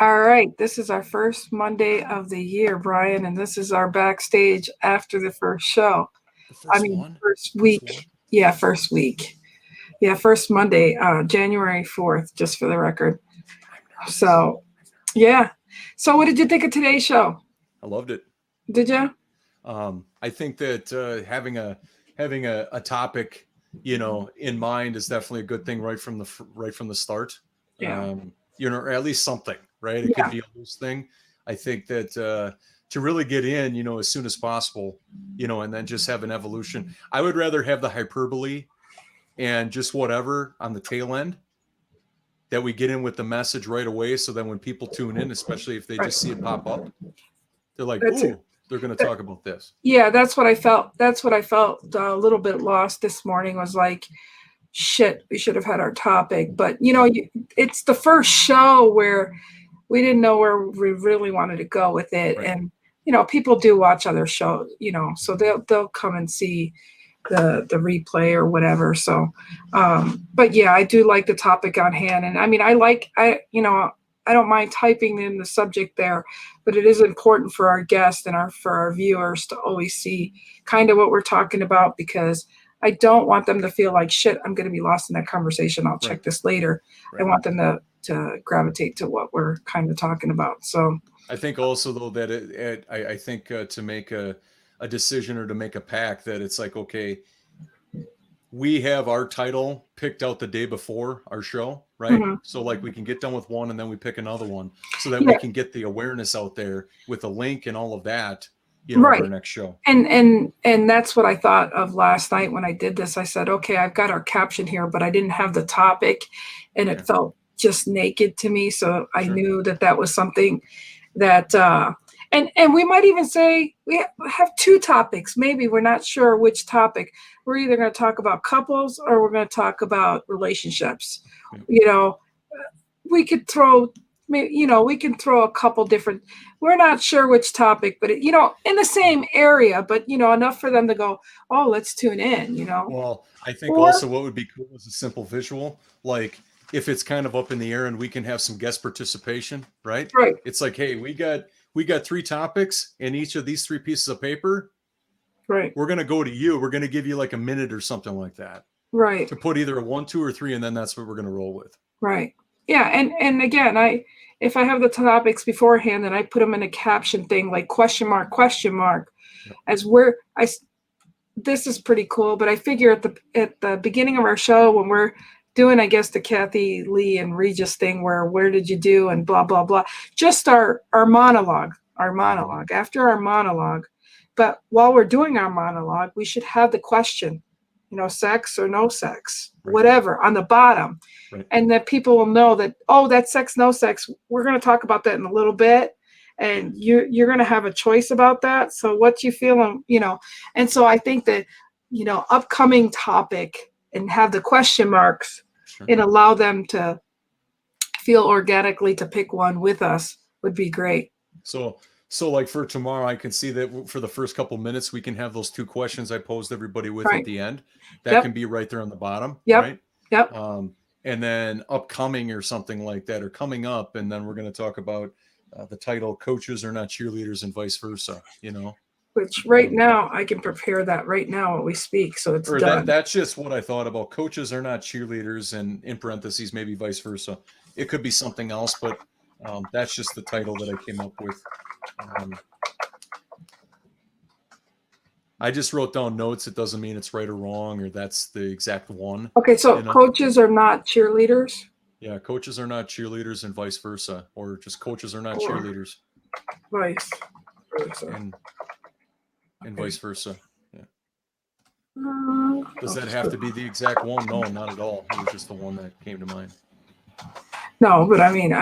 All right, this is our first Monday of the year, Brian, and this is our backstage after the first show. The I first mean, one? first First week. one? Yeah, first week. Yeah, first Monday, January 4th, just for the record. I'm nervous. So, yeah. So, what did you think of today's show? I loved it. Did you? I think that having a topic, in mind is definitely a good thing right from the start. Yeah. Or at least something, right? It could Yeah. be a loose thing. I think that to really get in, as soon as possible, and then just have an evolution. I would rather have the hyperbole and just whatever on the tail end that we get in with the message right away. So then when people tune in, especially if they Right. just see it pop up, they're like, That's it. "Ooh, they're going to talk about this." Yeah, that's what I felt. That's what I felt a little bit lost this morning was like, shit, we should have had our topic. But, Right. it's the first show where we didn't know where we really wanted to go with it. Right. And, people do watch other shows, so Mhm. they'll come and see the replay or whatever. So, but yeah, I do like the topic on hand. And I mean, I don't mind typing in the subject there, but it is important for our guests and for our viewers to always see kind of what we're talking about because I don't want them to feel like shit. I'm going to be lost in that conversation. I'll Right. check this later. I Right. want them to gravitate to what we're kind of talking about. So I think also though that I think to make a decision or to make a pact that it's like, okay, we have our title picked out the day before our show, right? mhm. So like we can get done with one and then we pick another one so that we Yeah, can get the awareness out there with a link and all of that, of our right. next show. And that's what I thought of last night when I did this. I said, okay, I've got our caption here, but I didn't have the topic, and it Yeah. felt just naked to me. So I Sure. knew that was something that and we might even say we have two topics. Maybe we're not sure which topic. We're either going to talk about couples or we're going to talk about relationships. Yeah. You know, we could throw we can throw a couple different, we're not sure which topic, but in the Yeah. same area, but enough for them to go, oh, let's tune in. Well, I think Or also what would be cool is a simple visual. Like if it's kind of up in the air and we can have some guest participation, right? right, It's like, hey, we got three topics in each of these three pieces of paper. right, We're gonna go to you. We're gonna give you like a minute or something like that right, to put either a one, two, or three, and then that's what we're gonna roll with. right. Yeah, and again, if I have the topics beforehand, then I put them in a caption thing like question mark, Yep. as where this is pretty cool. But I figure at the beginning of our show when we're doing, I guess, the Kathy Lee and Regis thing, where did you do and blah blah blah, just our monologue, Mm-hmm. after our monologue. But while we're doing our monologue, we should have the question, sex or no sex, Right. whatever, on the bottom, Right. and that people will know that, oh, that's sex, no sex. We're going to talk about that in a little bit, and you're going to have a choice about that. So what you feel, and so I think that, upcoming topic and have the question marks Sure. and allow them to feel organically to pick one with us would be great. So like for tomorrow, I can see that for the first couple minutes, we can have those two questions I posed everybody with at Right. the end. That Yep. can be right there on the bottom, Yep. right? Yep. Um, and then upcoming or something like that, or coming up, and then we're going to talk about the title "Coaches Are Not Cheerleaders" and vice versa. Which right Um, now I can prepare that right now while we speak. So it's or that done. that's just what I thought about. Coaches are not cheerleaders, and in parentheses, maybe vice versa. It could be something else, but that's just the title that I came up with. Um, I just wrote down notes. It doesn't mean it's right or wrong or that's the exact one. Okay. So You know, coaches are not cheerleaders yeah, coaches are not cheerleaders and vice versa, or just coaches are not or cheerleaders vice versa. and Okay. vice versa. Yeah. Does I'll that just have put, to be the exact one? No, not at all. It was just the one that came to mind. no, but I mean,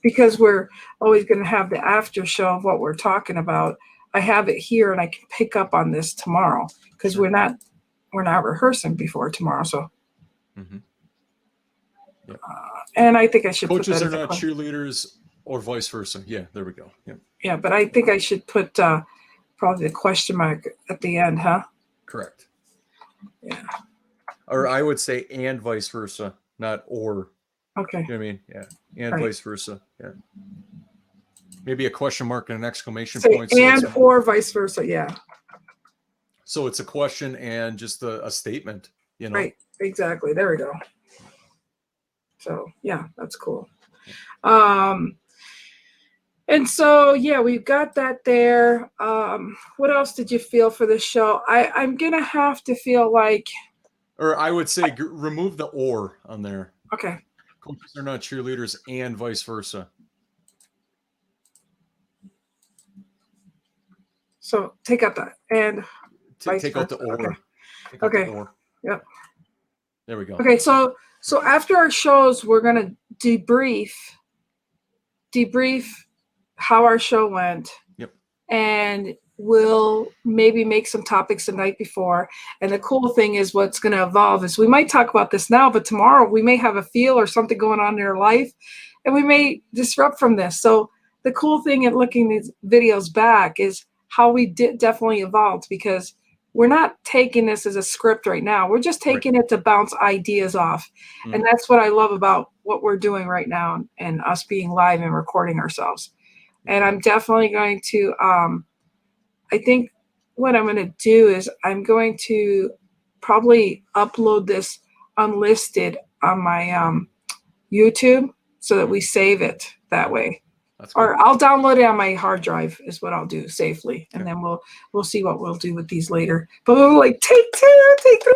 because we're always going to have the after show of what we're talking about. I have it here, and I can pick up on this tomorrow because Sure. we're not rehearsing before tomorrow. So, Mm-hmm. Yep. and I think I should put that Coaches are as a not question. cheerleaders or vice versa. Yeah, there we go. Yep. Yeah, but I think I should put probably the question mark at the end, huh? Correct. Yeah. Or I would say and vice versa, not or. Okay. You know what I mean? Yeah. And Right. vice versa. Yeah. maybe a question mark and an exclamation Say point. So and or vice versa. Yeah. so it's a question and just a statement, you know? Right. Exactly. There we go. So yeah, that's cool. And so yeah, we've got that there. What else did you feel for this show? I'm gonna have to feel like, Or I would say remove the or on there. okay. Coaches are not cheerleaders and vice versa. So take out that and vice Take out the versa. or. Okay. Take out Okay. the or. Yep. There we go. Okay. So after our shows, we're gonna debrief how our show went. Yep. And we'll maybe make some topics the night before. And the cool thing is what's going to evolve is we might talk about this now, but tomorrow we may have a feel or something going on in our life, and we may disrupt from this. So the cool thing at looking these videos back is how we definitely evolved, because we're not taking this as a script right now. We're just taking it to bounce ideas off. And that's what I love about what we're doing right now and us being live and recording ourselves. And I'm definitely going to, I think what I'm going to do is I'm going to probably upload this unlisted on my YouTube so that we save it that way. That's cool. Or I'll download it on my hard drive is what I'll do safely. And then we'll see what we'll do with these later. But we'll like take 2, take 3.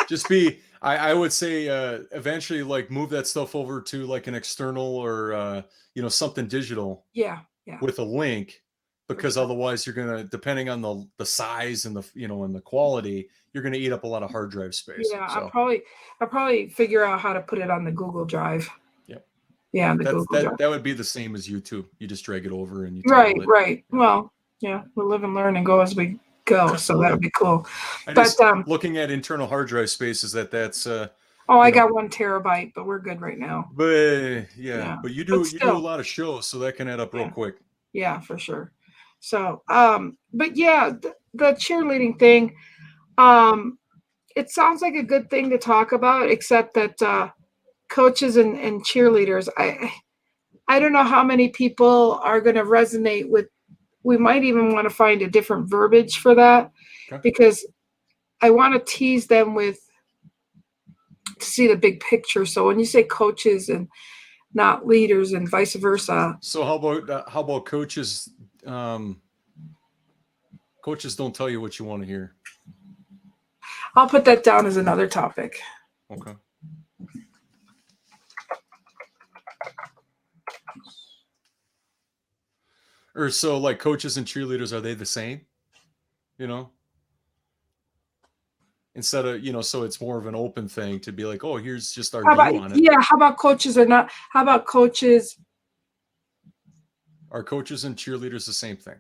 Just be, I would say eventually like move that stuff over to like an external or, something digital. Yeah. With a link, because otherwise you're going to, depending on the size and and the quality, you're going to eat up a lot of hard drive space. Yeah. So. I'll probably figure out how to put it on the Google Drive. Yep. Yeah. Google Drive. That would be the same as YouTube. You just drag it over and you Right. Yeah. Well, yeah, we'll live and learn and go as we go. So that'll be cool. Looking at internal hard drive spaces, that's I got 1 terabyte, but we're good right now. But but you do a lot of shows, so that can add up real quick. Yeah, for sure. So, but yeah, the cheerleading thing, it sounds like a good thing to talk about, except that coaches and cheerleaders, I don't know how many people are going to resonate with. We might even want to find a different verbiage for that, because I want to tease them to see the big picture. So when you say coaches and not leaders and vice versa. So how about coaches? Coaches don't tell you what you want to hear. I'll put that down as another topic. Okay. Or so like coaches and cheerleaders, are they the same? Instead of, so it's more of an open thing to be like, oh, here's just our view on it. Yeah. How about coaches or not? How about coaches? Are coaches and cheerleaders the same thing?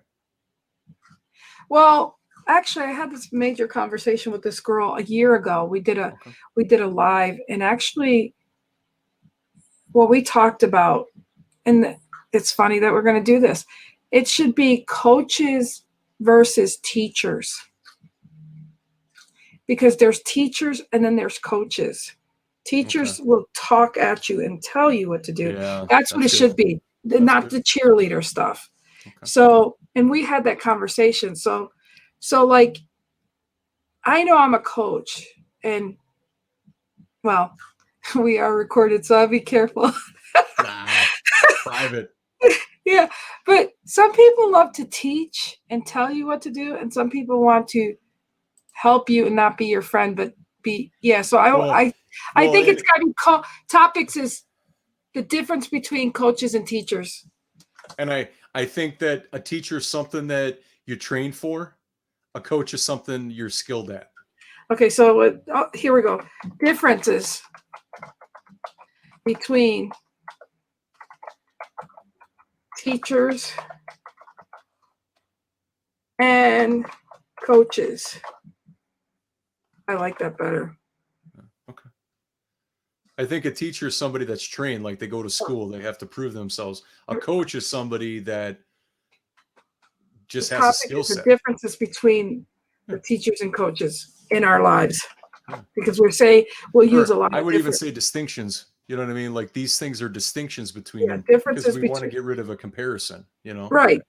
Well, actually, I had this major conversation with this girl a year ago. We did a live, and actually, what we talked about, and it's funny that we're going to do this. It should be coaches versus teachers. Because there's teachers and then there's coaches. Teachers will talk at you and tell you what to do. Yeah, that's what it should be, not the cheerleader stuff. Okay. So, and we had that conversation. So like, I know I'm a coach, and well, we are recorded, so I'll be careful. Private. Yeah, but some people love to teach and tell you what to do, and some people want to help you and not be your friend, but be So I think it's got to be topics is the difference between coaches and teachers. And I think that a teacher is something that you train for. A coach is something you're skilled at. Okay, so here we go. Differences between teachers and coaches. I like that better. Okay. I think a teacher is somebody that's trained, like they go to school, they have to prove themselves. A coach is somebody that just has a skill set. The differences between the teachers and coaches in our lives, because we'll use a lot. I would even say distinctions You know what I mean? Like these things are distinctions between Yeah, them because differences we want to between, get rid of a comparison, right.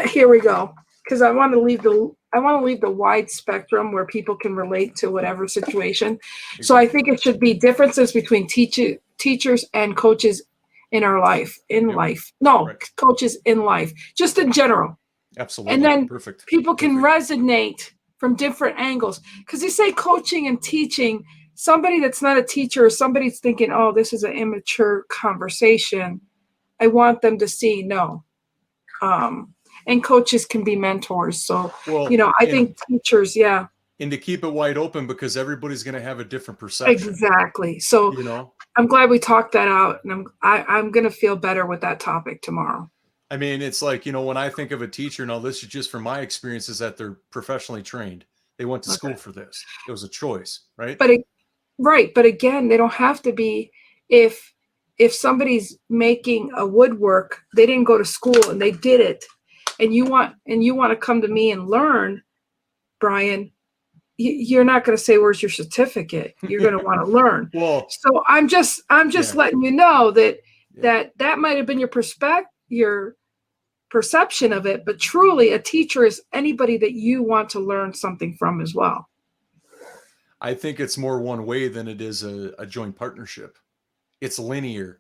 Here we go. Because I want to leave the wide spectrum where people can relate to whatever situation. Exactly. So I think it should be differences between teachers and coaches in our life, life. No, right. Coaches in life, just in general. Absolutely. And then Perfect. People can resonate from different angles. Because you say coaching and teaching, somebody that's not a teacher or somebody's thinking, oh, this is an immature conversation. I want them to see, no. And coaches can be mentors. So, I think teachers, yeah. And to keep it wide open because everybody's going to have a different perception. Exactly. So, I'm glad we talked that out, and I'm going to feel better with that topic tomorrow. I mean, it's like, when I think of a teacher, now this is just from my experience, is that they're professionally trained. They went to school for this. It was a choice, right? But again, they don't have to be. If somebody's making a woodwork, they didn't go to school and they did it, and you want to come to me and learn, Brian, you're not going to say, where's your certificate? You're going to want to learn. Well, so I'm just letting you know that might have been your perception of it, but truly a teacher is anybody that you want to learn something from as well. I think it's more one way than it is a joint partnership. It's linear,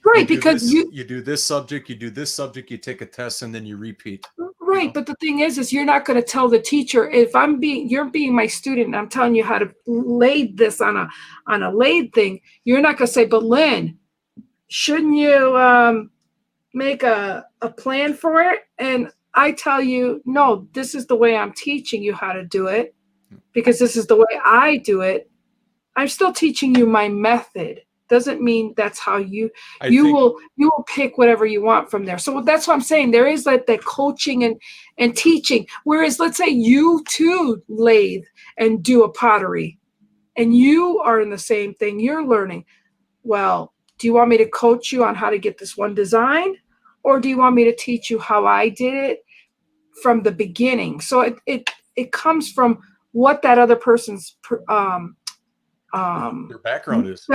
Right, because you do this subject, you take a test, and then you repeat. Right, but the thing is you're not going to tell the teacher, if you're being my student and I'm telling you how to lathe this on a lathe thing, you're not going to say, but Lynn, shouldn't you make a plan for it? And I tell you, no, this is the way I'm teaching you how to do it because this is the way I do it. I'm still teaching you my method. Doesn't mean that's how you will pick whatever you want from there. So that's what I'm saying. There is like that coaching and teaching. Whereas let's say you too lathe and do a pottery and you are in the same thing, you're learning. Well, do you want me to coach you on how to get this one design? Or do you want me to teach you how I did it from the beginning? So it comes from what that other person's their background is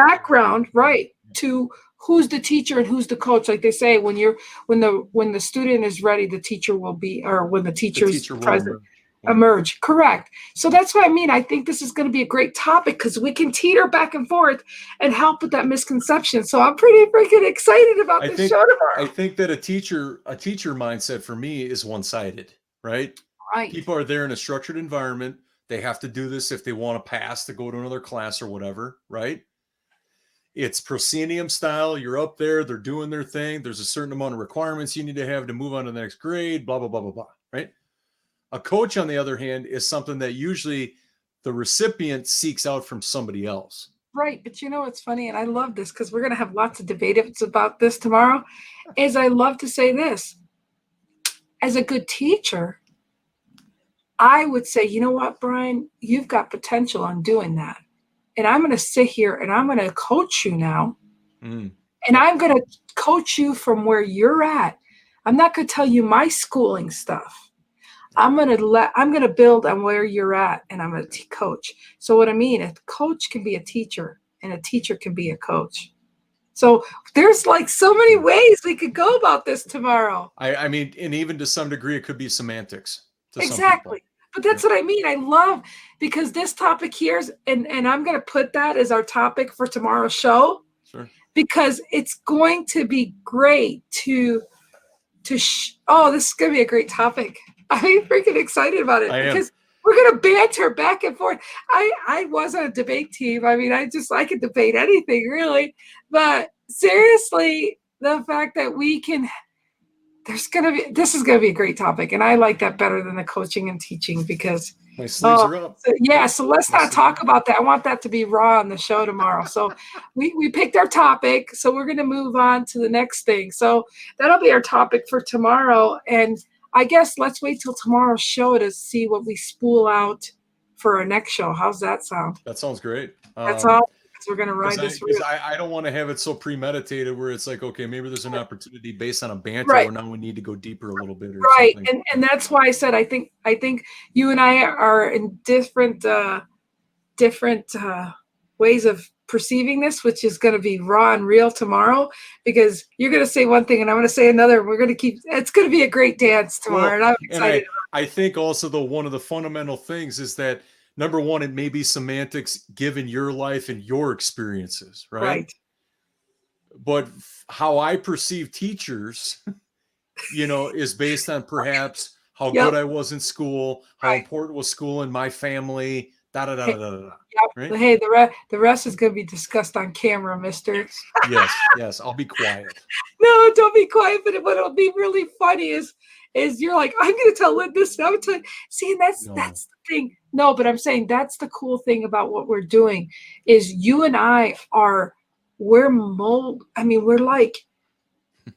right, to who's the teacher and who's the coach. Like they say, when the student is ready, the teacher will be, or when the teacher is present, emerge. Correct. So that's what I mean. I think this is going to be a great topic because we can teeter back and forth and help with that misconception. So I'm pretty freaking excited about this show tomorrow. I think that a teacher mindset for me is one-sided, right? Right. People are there in a structured environment. They have to do this if they want to pass to go to another class or whatever, right? It's proscenium style. You're up there. They're doing their thing. There's a certain amount of requirements you need to have to move on to the next grade, blah, blah, blah, blah, blah, right? A coach, on the other hand, is something that usually the recipient seeks out from somebody else. Right. But it's funny, and I love this because we're going to have lots of debates about this tomorrow, is I love to say this. As a good teacher, I would say, you know what, Brian, you've got potential on doing that. And I'm going to sit here and I'm going to coach you now. And I'm going to coach you from where you're at. I'm not going to tell you my schooling stuff. I'm going to build on where you're at, and I'm going to coach. So what I mean, a coach can be a teacher and a teacher can be a coach. So there's like so many ways we could go about this tomorrow. I mean, and even to some degree, it could be semantics. Exactly. But that's what I mean. I love, because this topic here is, and I'm going to put that as our topic for tomorrow's show. Sure. Because it's going to be great this is going to be a great topic. I'm freaking excited about it because we're going to banter back and forth. I was on a debate team. I mean, I could debate anything really, but seriously, the fact that this is going to be a great topic. And I like that better than the coaching and teaching because my sleeves are up. So let's not talk about that. I want that to be raw on the show tomorrow. So we picked our topic. So we're going to move on to the next thing. So that'll be our topic for tomorrow. And I guess let's wait till tomorrow's show to see what we spool out for our next show. How's that sound? That sounds great. That's all. We're going to ride this. I don't want to have it so premeditated where it's like, okay, maybe there's an opportunity based on a banter where now we need to go deeper a little bit. Or something. And that's why I said I think you and I are in different different ways of perceiving this, which is going to be raw and real tomorrow, because you're going to say one thing and I'm going to say another. We're going to keep, it's going to be a great dance tomorrow. Well, and I'm and excited. I think also though one of the fundamental things is that number one, it may be semantics given your life and your experiences, right? Right. But how I perceive teachers, is based on perhaps how Yep. good I was in school, how Right. important was school in my family, da da da Hey, da da da. yep. Right? Hey, the rest is going to be discussed on camera, mister. Yes, I'll be quiet. No, don't be quiet. But what'll be really funny is you're like, I'm going to tell Lynn this. And I'm telling. See, and that's the thing. No, but I'm saying that's the cool thing about what we're doing is you and I we're mold. I mean, we're like,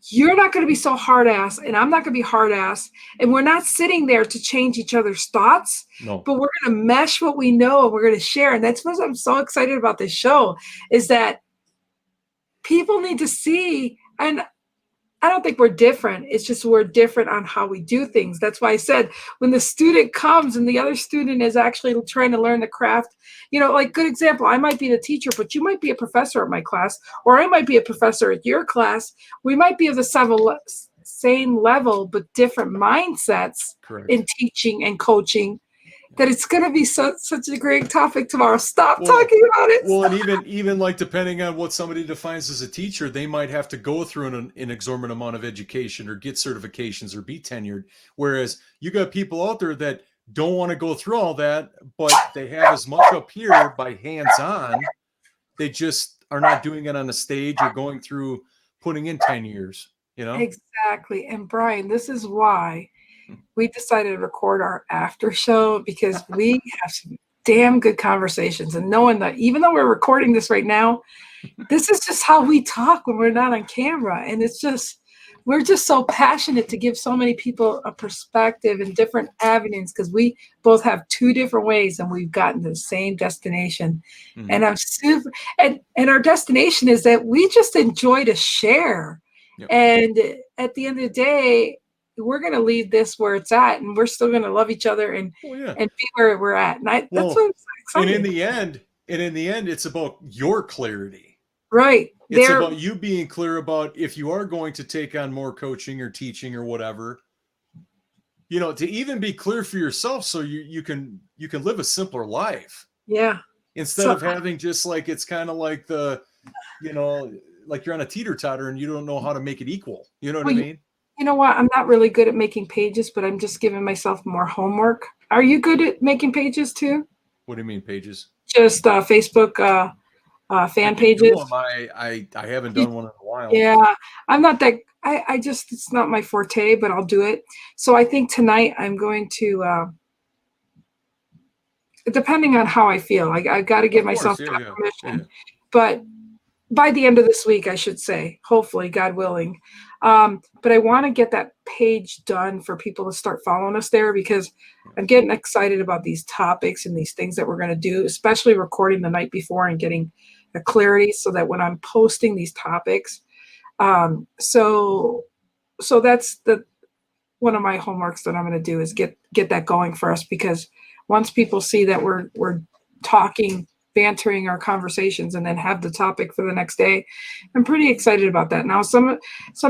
you're not going to be so hard ass, and I'm not going to be hard ass, and we're not sitting there to change each other's thoughts. No, but we're going to mesh what we know and we're going to share. And that's what I'm so excited about this show is that people need to see. And I don't think we're different. It's just we're different on how we do things. That's why I said when the student comes and the other student is actually trying to learn the craft, like good example, I might be the teacher, but you might be a professor at my class, or I might be a professor at your class. We might be of the same level, but different mindsets in teaching and coaching. That it's going to be such a great topic tomorrow. Stop talking about it. Well, and even like depending on what somebody defines as a teacher, they might have to go through an exorbitant amount of education or get certifications or be tenured. Whereas you got people out there that don't want to go through all that, but they have as much up here by hands-on. They just are not doing it on a stage or going through putting in 10 years, Exactly. And Brian, this is why we decided to record our after show, because we have some damn good conversations, and knowing that even though we're recording this right now, this is just how we talk when we're not on camera. And we're just so passionate to give so many people a perspective and different avenues, because we both have two different ways and we've gotten to the same destination. Mm-hmm. And I'm super, and our destination is that we just enjoy to share. Yep. And at the end of the day, we're going to leave this where it's at, and we're still going to love each other and be where we're at. And that's what I'm excited. And in the end, it's about your clarity. Right. It's about you being clear about if you are going to take on more coaching or teaching or whatever, to even be clear for yourself so you can live a simpler life. Yeah. Instead of having just like, it's kind of like like you're on a teeter-totter and you don't know how to make it equal. You know what I mean? You know what? I'm not really good at making pages, but I'm just giving myself more homework. Are you good at making pages too? What do you mean pages? Just Facebook fan pages. I haven't done one in a while. Yeah, I'm not that. I just, it's not my forte, but I'll do it. So I think tonight I'm going to, depending on how I feel, I got to give myself permission. Yeah. But by the end of this week, I should say, hopefully, God willing. But I want to get that page done for people to start following us there, because I'm getting excited about these topics and these things that we're going to do, especially recording the night before and getting a clarity so that when I'm posting these topics. So that's one of my homeworks that I'm going to do is get that going for us, because once people see that we're talking, bantering our conversations, and then have the topic for the next day, I'm pretty excited about that. Now, some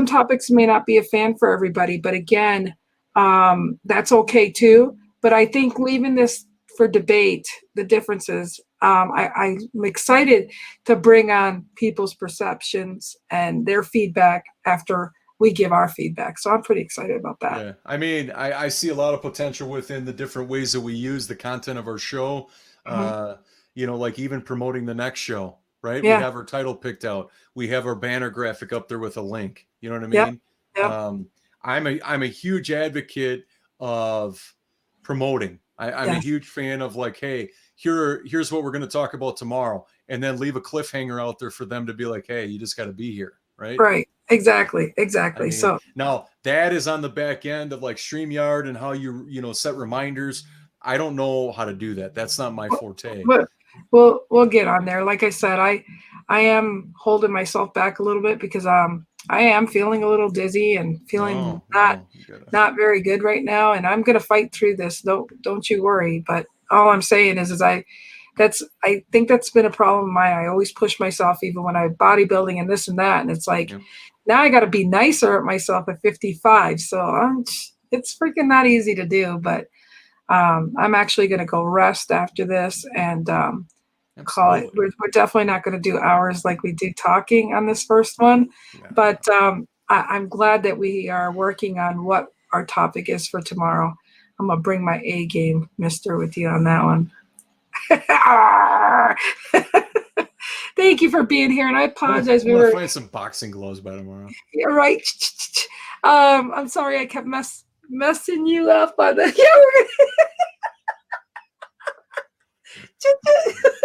topics may not be a fan for everybody, but again, that's okay too. But I think leaving this for debate, the differences, I'm excited to bring on people's perceptions and their feedback after we give our feedback. So I'm pretty excited about that. Yeah. I mean, I see a lot of potential within the different ways that we use the content of our show. Mm-hmm. Like even promoting the next show, right? Yeah. We have our title picked out. We have our banner graphic up there with a link. You know what I mean? Yep. I'm a huge advocate of promoting. I'm a huge fan of like, hey, here's what we're going to talk about tomorrow, and then leave a cliffhanger out there for them to be like, hey, you just got to be here, right? Right. Exactly. I mean, so now that is on the back end of like StreamYard and how you set reminders. I don't know how to do that. That's not my forte. But we'll get on there. Like I said, I am holding myself back a little bit because I am feeling a little dizzy and feeling not very good right now, and I'm gonna fight through this. Don't you worry. But all I'm saying is I I think that's been a problem of mine. I always push myself even when I'm bodybuilding and this and that. And it's like, now I got to be nicer at myself at 55. So it's freaking not easy to do, but I'm actually going to go rest after this and call it. We're definitely not going to do hours like we do talking on this first one, but I'm glad that we are working on what our topic is for tomorrow. I'm going to bring my A game, mister, with you on that one. Thank you for being here, and I apologize. We were find some boxing gloves by tomorrow. Yeah, right. I'm sorry I kept messing you up on that. Yeah,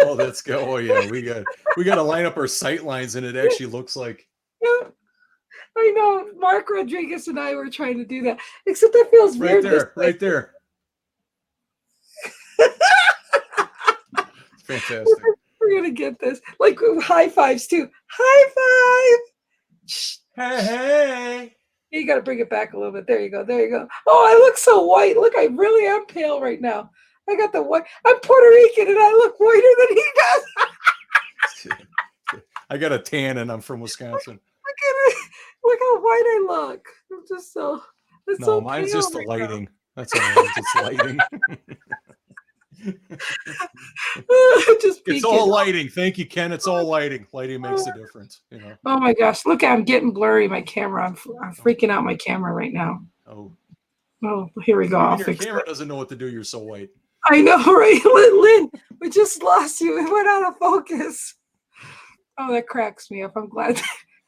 Oh, that's good. Oh yeah, we got to line up our sight lines, and it actually looks like. Yeah, I know. Mark Rodriguez and I were trying to do that, except that feels right weird. Right there. Fantastic. We're gonna get this like high fives too. High five. Hey. You got to bring it back a little bit. There you go. Oh, I look so white. Look, I really am pale right now. I got the white. I'm Puerto Rican and I look whiter than he does. I got a tan and I'm from Wisconsin. Look at it. Look how white I look. I'm just so. It's no, so mine's pale just the right lighting. Now. That's all right. It's lighting. It's all lighting. Thank you, Ken. It's all lighting. Lighting makes a difference. You know. Oh my gosh! Look, I'm getting blurry. My camera. I'm freaking out. My camera right now. Oh, here we go. Even your camera doesn't know what to do. You're so white. I know, right, Lynn? We just lost you. It went out of focus. Oh, that cracks me up. I'm glad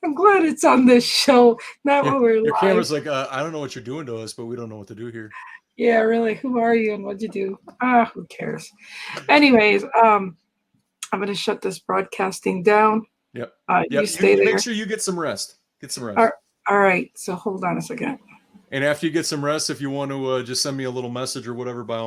it's on this show, not when we're your live. Camera's like, I don't know what you're doing to us, but we don't know what to do here. Yeah, really. Who are you and what'd you do? Who cares? Anyways, I'm gonna shut this broadcasting down. Yep. You stay there. Make sure you get some rest. All right. So hold on a second. And after you get some rest, if you want to just send me a little message or whatever, by all means.